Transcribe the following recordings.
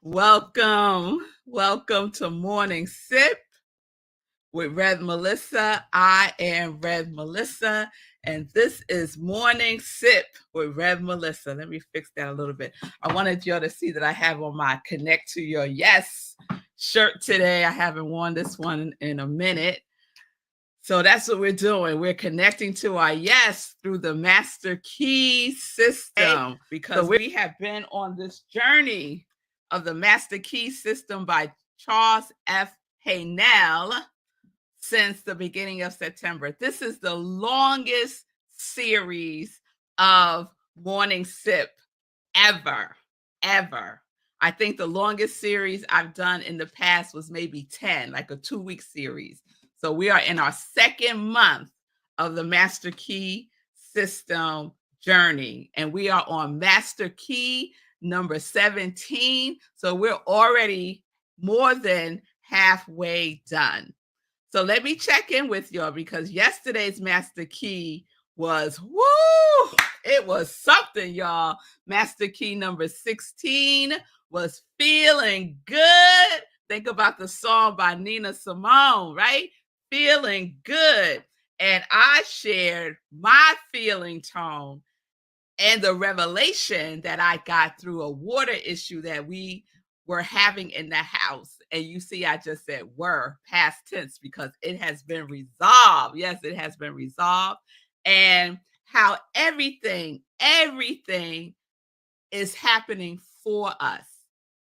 Welcome to Morning Sip with Rev Melissa. I am Rev Melissa, and this is Morning Sip with Rev Melissa. Let me fix that a little bit. I wanted y'all to see that I have on my Connect to Your Yes shirt today. I haven't worn this one in a minute. So that's what we're doing. We're connecting to our yes through the master key system, because we have been on this journey of the master key system by Charles Haanel since the beginning of September. This is the longest series of Morning Sip ever. I think the longest series I've done in the past was maybe 10, like a 2-week series. So we are in our second month of the Master Key System journey, and we are on Master Key number 17. So we're already more than halfway done. So let me check in with y'all, because yesterday's Master Key was, woo, it was something, y'all. Master Key number 16 was feeling good. Think about the song by Nina Simone, right? Feeling good. And I shared my feeling tone and the revelation that I got through a water issue that we were having in the house. And you see, I just said were, past tense, because it has been resolved. Yes, it has been resolved. And how everything is happening for us.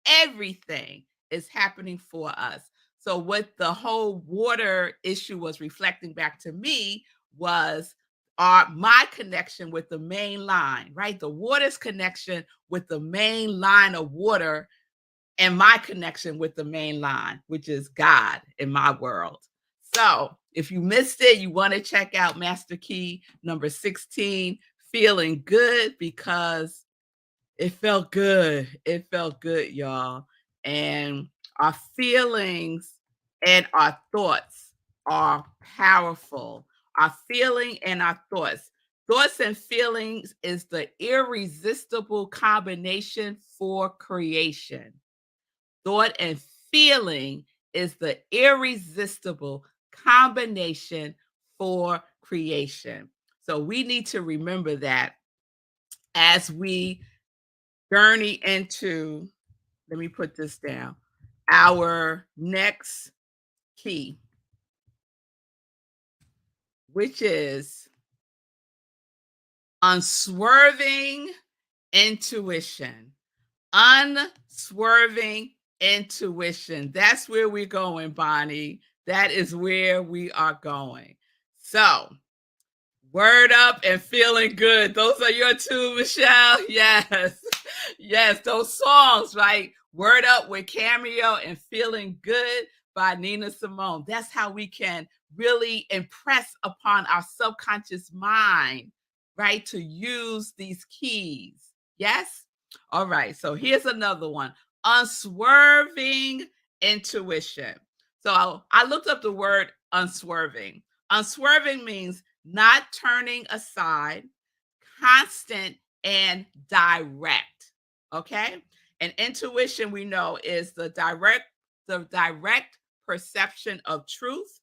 Everything is happening for us. So what the whole water issue was reflecting back to me was my connection with the main line, right? The water's connection with the main line of water, and my connection with the main line, which is God in my world. So if you missed it, you want to check out Master Key number 16, feeling good, because it felt good. It felt good, y'all. And our feelings and our thoughts are powerful. Our feeling and our thoughts. Thoughts and feelings is the irresistible combination for creation. Thought and feeling is the irresistible combination for creation. So we need to remember that as we journey into, let me put this down, our next key, which is unswerving intuition. Unswerving intuition. That's where we're going, Bonnie. That is where we are going. So, word up and feeling good. Those are your two, Michelle. Yes. Yes, those songs, right? Word Up with Cameo and Feeling Good by Nina Simone. That's how we can really impress upon our subconscious mind, right? To use these keys. Yes? All right. So here's another one. Unswerving intuition. So I looked up the word unswerving. Unswerving means not turning aside, constant and direct. Okay? And intuition, we know, is the direct perception of truth,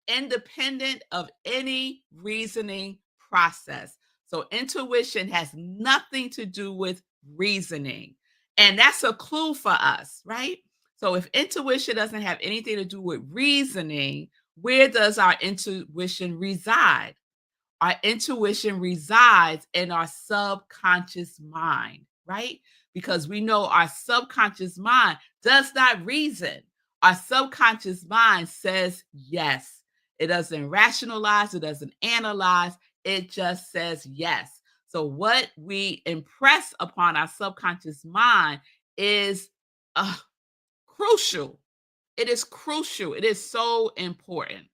independent of any reasoning process. So intuition has nothing to do with reasoning. And that's a clue for us, right? So if intuition doesn't have anything to do with reasoning, where does our intuition reside? Our intuition resides in our subconscious mind, right? Because we know our subconscious mind does not reason. Our subconscious mind says yes. It doesn't rationalize, it doesn't analyze, it just says yes. So what we impress upon our subconscious mind is crucial. It is crucial. It is so important,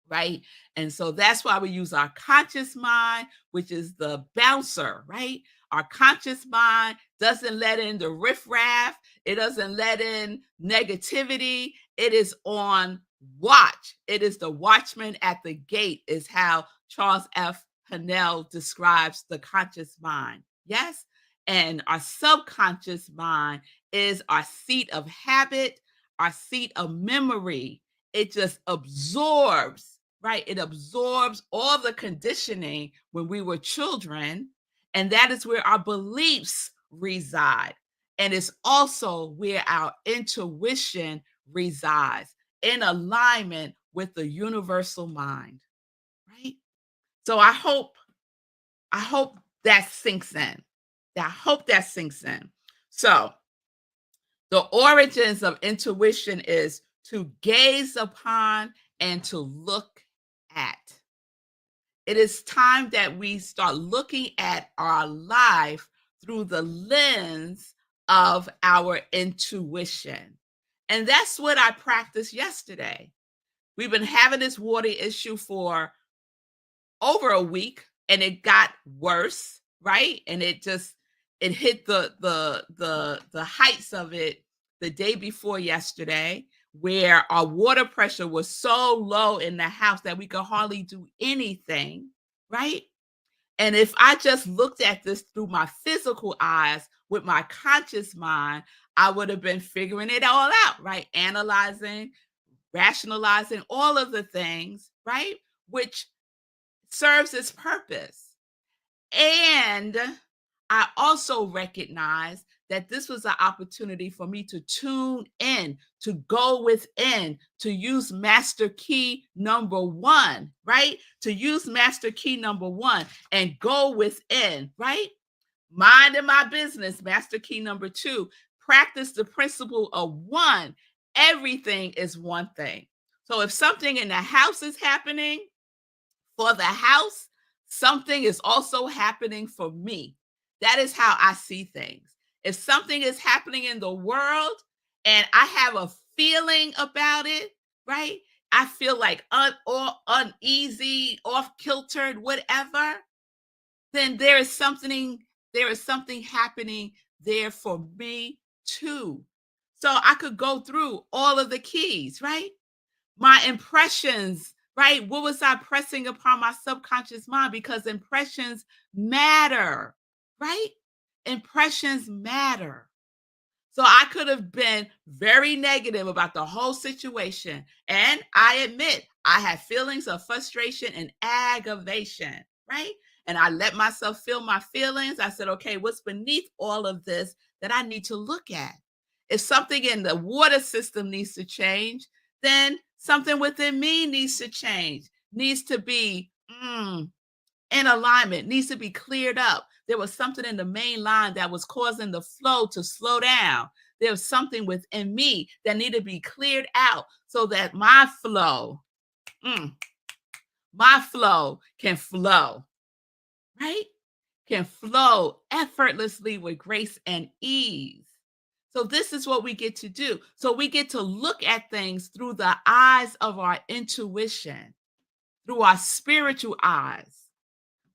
right? And so that's why we use our conscious mind, which is the bouncer, right? Our conscious mind doesn't let in the riffraff. It doesn't let in negativity. It is on watch. It is the watchman at the gate, is how Charles Haanel describes the conscious mind. Yes? And our subconscious mind is our seat of habit, our seat of memory. It just absorbs, right? It absorbs all the conditioning when we were children. And that is where our beliefs reside. And it's also where our intuition resides in alignment with the universal mind, right? So I hope that sinks in. I hope that sinks in. So, the origins of intuition is to gaze upon and to look at. It is time that we start looking at our life through the lens of our intuition. And that's what I practiced yesterday. We've been having this water issue for over a week, and it got worse, right? And it hit the heights of it the day before yesterday, where our water pressure was so low in the house that we could hardly do anything, right? And if I just looked at this through my physical eyes with my conscious mind, I would have been figuring it all out, right? Analyzing, rationalizing all of the things, right? Which serves its purpose. And I also recognize that this was an opportunity for me to tune in, to go within, to use master key number one, right? To use master key number one and go within, right? Minding my business, master key number two, practice the principle of one. Everything is one thing. So if something in the house is happening, for the house, something is also happening for me. That is how I see things. If something is happening in the world and I have a feeling about it, right? I feel like or uneasy, off kiltered, whatever, then there is something happening there for me too. So I could go through all of the keys, right? My impressions, right? What was I pressing upon my subconscious mind? Because impressions matter, right? Impressions matter. So I could have been very negative about the whole situation. And I admit I had feelings of frustration and aggravation, right? And I let myself feel my feelings. I said, okay, what's beneath all of this that I need to look at? If something in the water system needs to change, then something within me needs to change, needs to be in alignment, needs to be cleared up. There was something in the main line that was causing the flow to slow down. There was something within me that needed to be cleared out so that mm, my flow can flow, right? Can flow effortlessly with grace and ease. So this is what we get to do. So we get to look at things through the eyes of our intuition, through our spiritual eyes.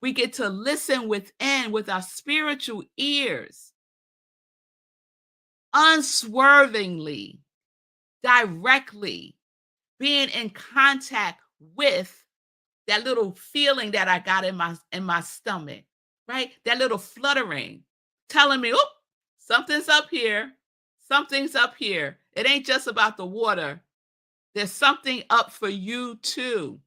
We get to listen within with our spiritual ears, unswervingly, directly, being in contact with that little feeling that I got in my stomach, right? That little fluttering, telling me, oh, something's up here. Something's up here. It ain't just about the water. There's something up for you too.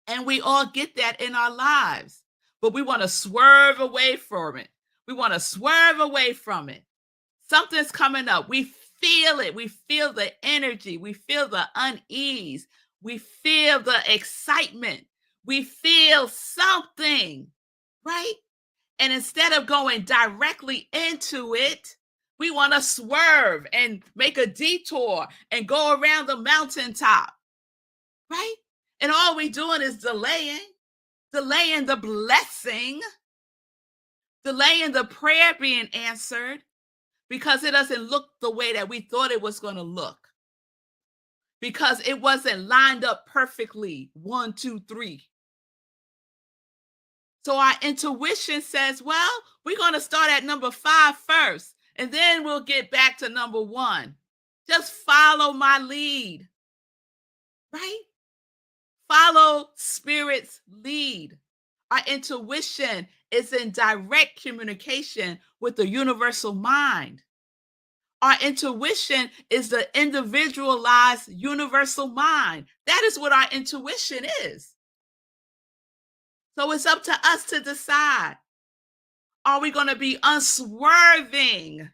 And we all get that in our lives, but we want to swerve away from it. We want to swerve away from it. Something's coming up. We feel it. We feel the energy. We feel the unease. We feel the excitement. We feel something, right? And instead of going directly into it, we want to swerve and make a detour and go around the mountaintop, right? And all we're doing is delaying the blessing, delaying the prayer being answered because it doesn't look the way that we thought it was going to look. Because it wasn't lined up perfectly. 1, 2, 3. So our intuition says, well, we're going to start at number 5 first, and then we'll get back to number 1. Just follow my lead, right? Follow Spirit's lead. Our intuition is in direct communication with the universal mind. Our intuition is the individualized universal mind. That is what our intuition is. So it's up to us to decide. Are we going to be unswerving?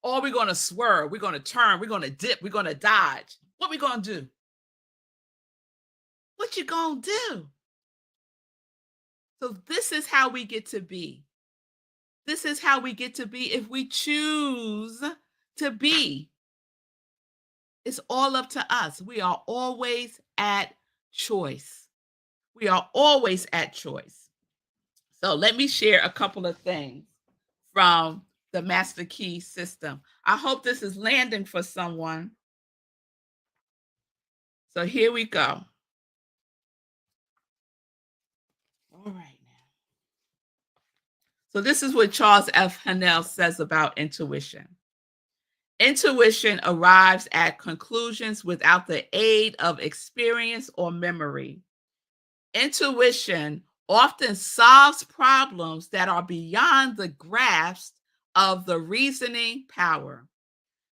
Or are we going to swerve? We're going to turn. We're going to dip. We're going to dodge. What we going to do? What you going to do? So this is how we get to be. This is how we get to be if we choose to be. It's all up to us. We are always at choice. We are always at choice. So let me share a couple of things from the Master Key system. I hope this is landing for someone. So here we go. All right now. So this is what Charles Haanel says about intuition. Intuition arrives at conclusions without the aid of experience or memory. Intuition often solves problems that are beyond the grasp of the reasoning power.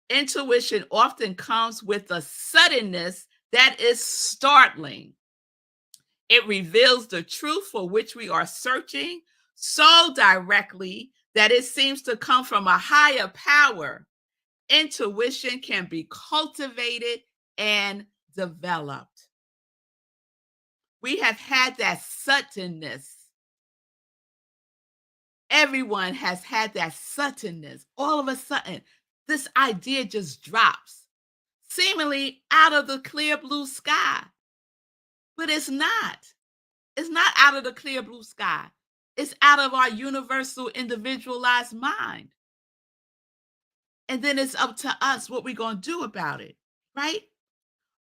Intuition often comes with a suddenness that is startling. It reveals the truth for which we are searching so directly that it seems to come from a higher power. Intuition can be cultivated and developed. We have had that suddenness. Everyone has had that suddenness. All of a sudden, this idea just drops, seemingly out of the clear blue sky. But it's not. It's not out of the clear blue sky. It's out of our universal individualized mind. And then it's up to us what we're going to do about it, right?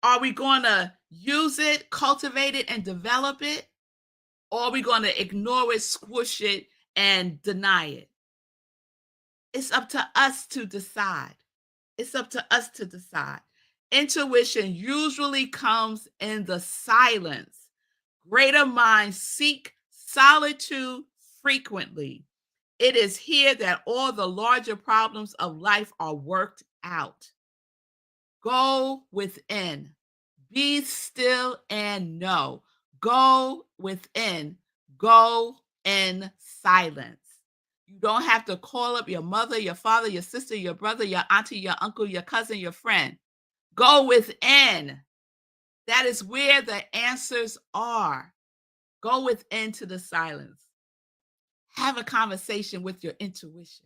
Are we going to use it, cultivate it, and develop it? Or are we going to ignore it, squish it, and deny it? It's up to us to decide. It's up to us to decide. Intuition usually comes in the silence. Greater minds seek solitude frequently. It is here that all the larger problems of life are worked out. Go within. Be still and know. Go within. Go in silence. You don't have to call up your mother, your father, your sister, your brother, your auntie, your uncle, your cousin, your friend. Go within. That is where the answers are. Go within to the silence. Have a conversation with your intuition.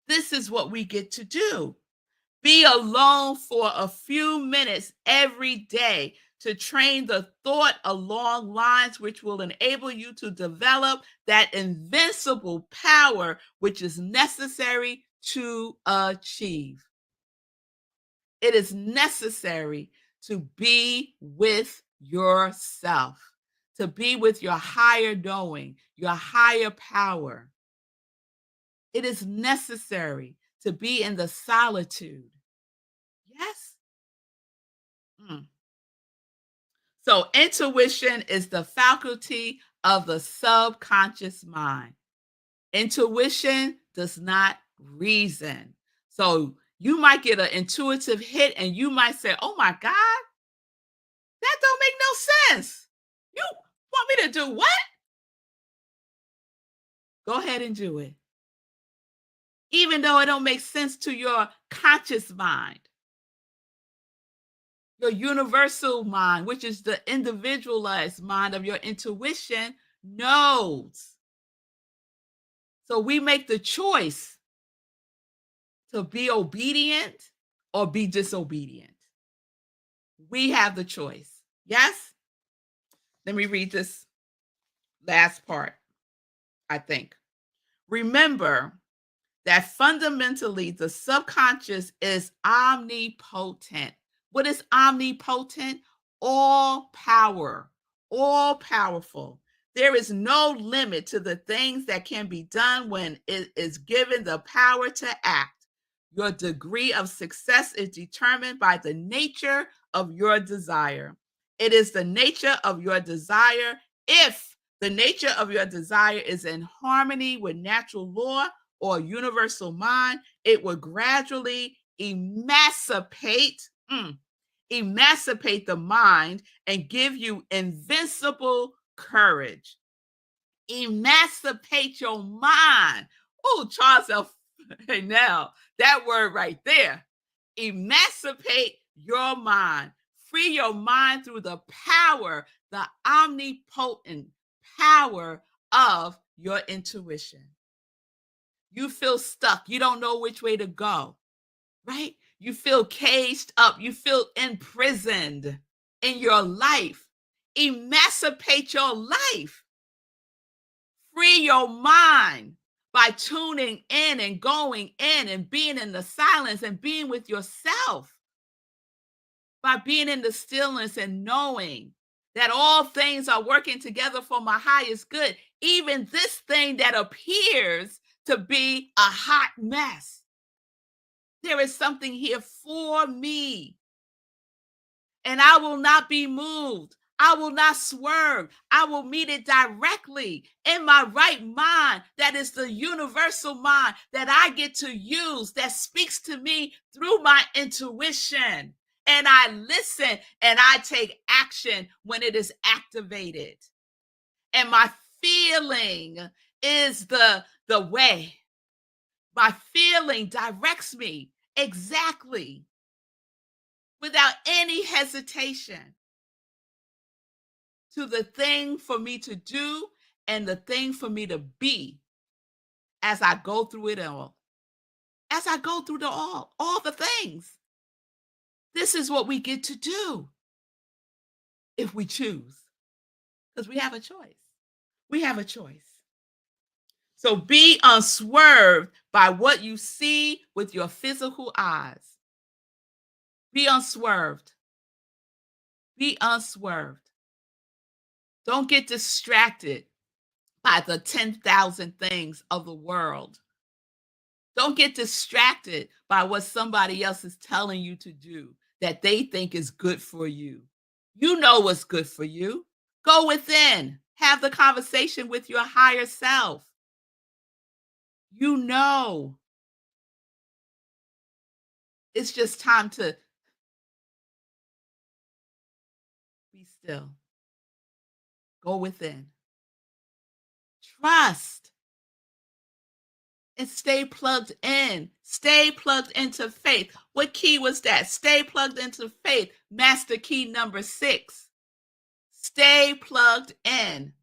This is what we get to do. Be alone for a few minutes every day to train the thought along lines which will enable you to develop that invincible power which is necessary to achieve. It is necessary to be with yourself, to be with your higher knowing, your higher power. It is necessary to be in the solitude. Yes? So intuition is the faculty of the subconscious mind. Intuition does not reason. So you might get an intuitive hit and you might say, oh my God, that don't make no sense. You want me to do what? Go ahead and do it. Even though it don't make sense to your conscious mind. Your universal mind, which is the individualized mind of your intuition, knows. So we make the choice to be obedient or be disobedient. We have the choice. Yes? Let me read this last part, I think. Remember that fundamentally the subconscious is omnipotent. What is omnipotent? All power, all powerful. There is no limit to the things that can be done when it is given the power to act. Your degree of success is determined by the nature of your desire. It is the nature of your desire if The nature of your desire is in harmony with natural law or universal mind. It will gradually emancipate the mind and give you invincible courage. Emancipate your mind. Oh, Charles Haanel, that word right there. Emancipate your mind. Free your mind through the power, the omnipotent power of your intuition. You feel stuck. You don't know which way to go, right? You feel caged up. You feel imprisoned in your life. Emancipate your life. Free your mind by tuning in and going in and being in the silence and being with yourself. By being in the stillness and knowing that all things are working together for my highest good, even this thing that appears to be a hot mess. There is something here for me, and I will not be moved. I will not swerve. I will meet it directly in my right mind. That is the universal mind that I get to use, that speaks to me through my intuition. And I listen and I take action when it is activated. And my feeling is the way. My feeling directs me exactly without any hesitation to the thing for me to do and the thing for me to be as I go through it all. As I go through all the things. This is what we get to do if we choose, because we have a choice. We have a choice. So be unswerved by what you see with your physical eyes. Be unswerved. Be unswerved. Don't get distracted by the 10,000 things of the world. Don't get distracted by what somebody else is telling you to do that they think is good for you. You know what's good for you. Go within. Have the conversation with your higher self. You know. It's just time to be still. Go within. Trust. And stay plugged in. Stay plugged into faith. What key was that? Stay plugged into faith. Master key number 6. Stay plugged in.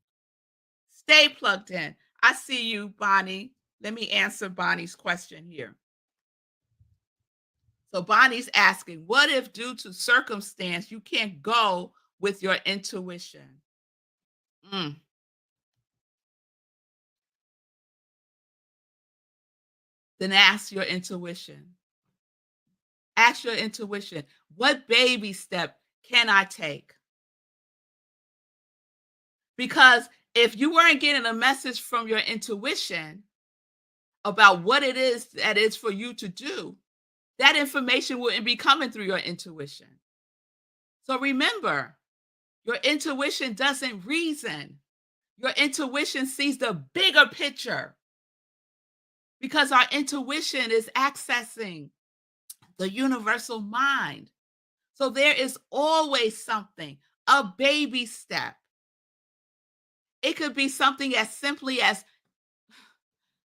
Stay plugged in. I see you, Bonnie. Let me answer Bonnie's question here. So Bonnie's asking, what if due to circumstance you can't go with your intuition? Then ask your intuition. Ask your intuition, what baby step can I take? Because if you weren't getting a message from your intuition about what it is that is for you to do, that information wouldn't be coming through your intuition. So remember, your intuition doesn't reason. Your intuition sees the bigger picture because our intuition is accessing the universal mind. So there is always something, a baby step. It could be something as simply as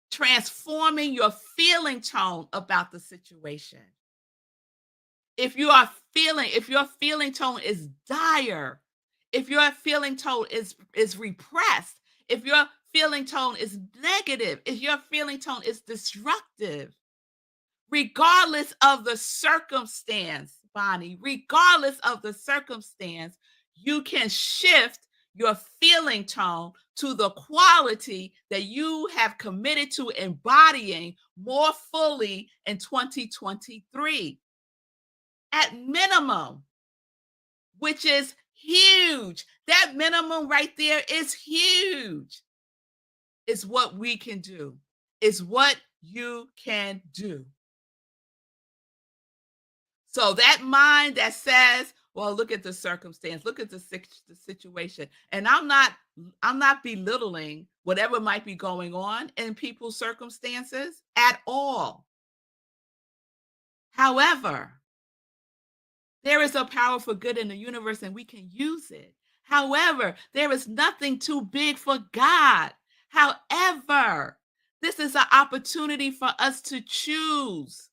transforming your feeling tone about the situation. If your feeling tone is dire, if your feeling tone is repressed, if your feeling tone is negative, if your feeling tone is destructive, regardless of the circumstance, Bonnie, regardless of the circumstance, you can shift your feeling tone to the quality that you have committed to embodying more fully in 2023. At minimum, which is huge. That minimum right there is huge. It's what we can do. It's what you can do. So that mind that says, Well, look at the circumstance, look at the situation. And I'm not belittling whatever might be going on in people's circumstances at all. However, there is a power for good in the universe and we can use it. However, there is nothing too big for God. However, this is an opportunity for us to choose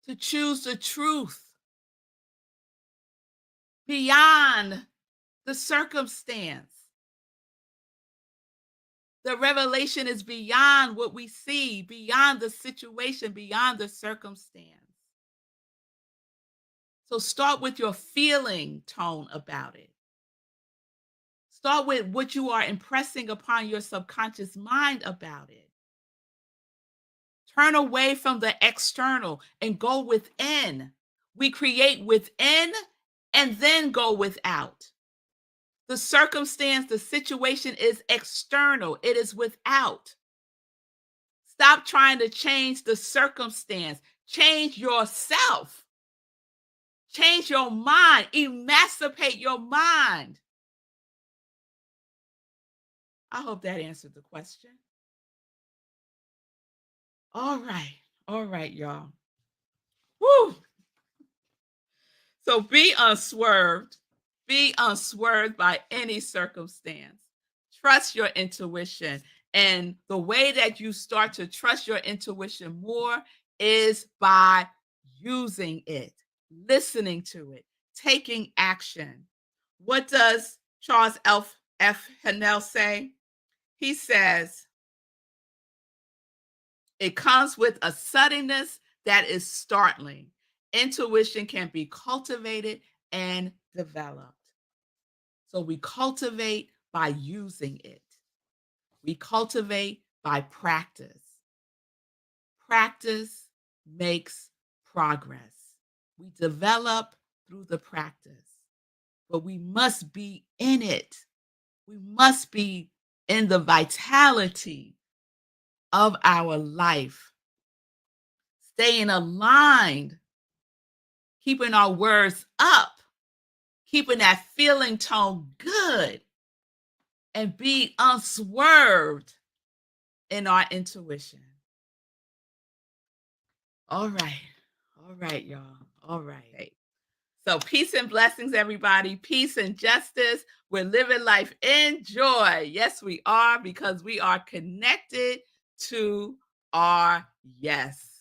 the truth beyond the circumstance. The revelation is beyond what we see, beyond the situation, beyond the circumstance. So start with your feeling tone about it. Start with what you are impressing upon your subconscious mind about it. Turn away from the external and go within. We create within and then go without. The circumstance, the situation is external, it is without. Stop trying to change the circumstance. Change yourself. Change your mind. Emancipate your mind. I hope that answered the question. All right, y'all. Woo! So be unswerved. Be unswerved by any circumstance. Trust your intuition. And the way that you start to trust your intuition more is by using it, listening to it, taking action. What does Charles F. Haanel say? He says, it comes with a suddenness that is startling. Intuition can be cultivated and developed. So we cultivate by using it. We cultivate by practice. Practice makes progress. We develop through the practice, but we must be in it. We must be in the vitality of our life, staying aligned, keeping our words up, keeping that feeling tone good, and be unswerved in our intuition. All right, y'all. All right. So peace and blessings, everybody. Peace and justice. We're living life in joy. Yes, we are, because we are connected to our yes.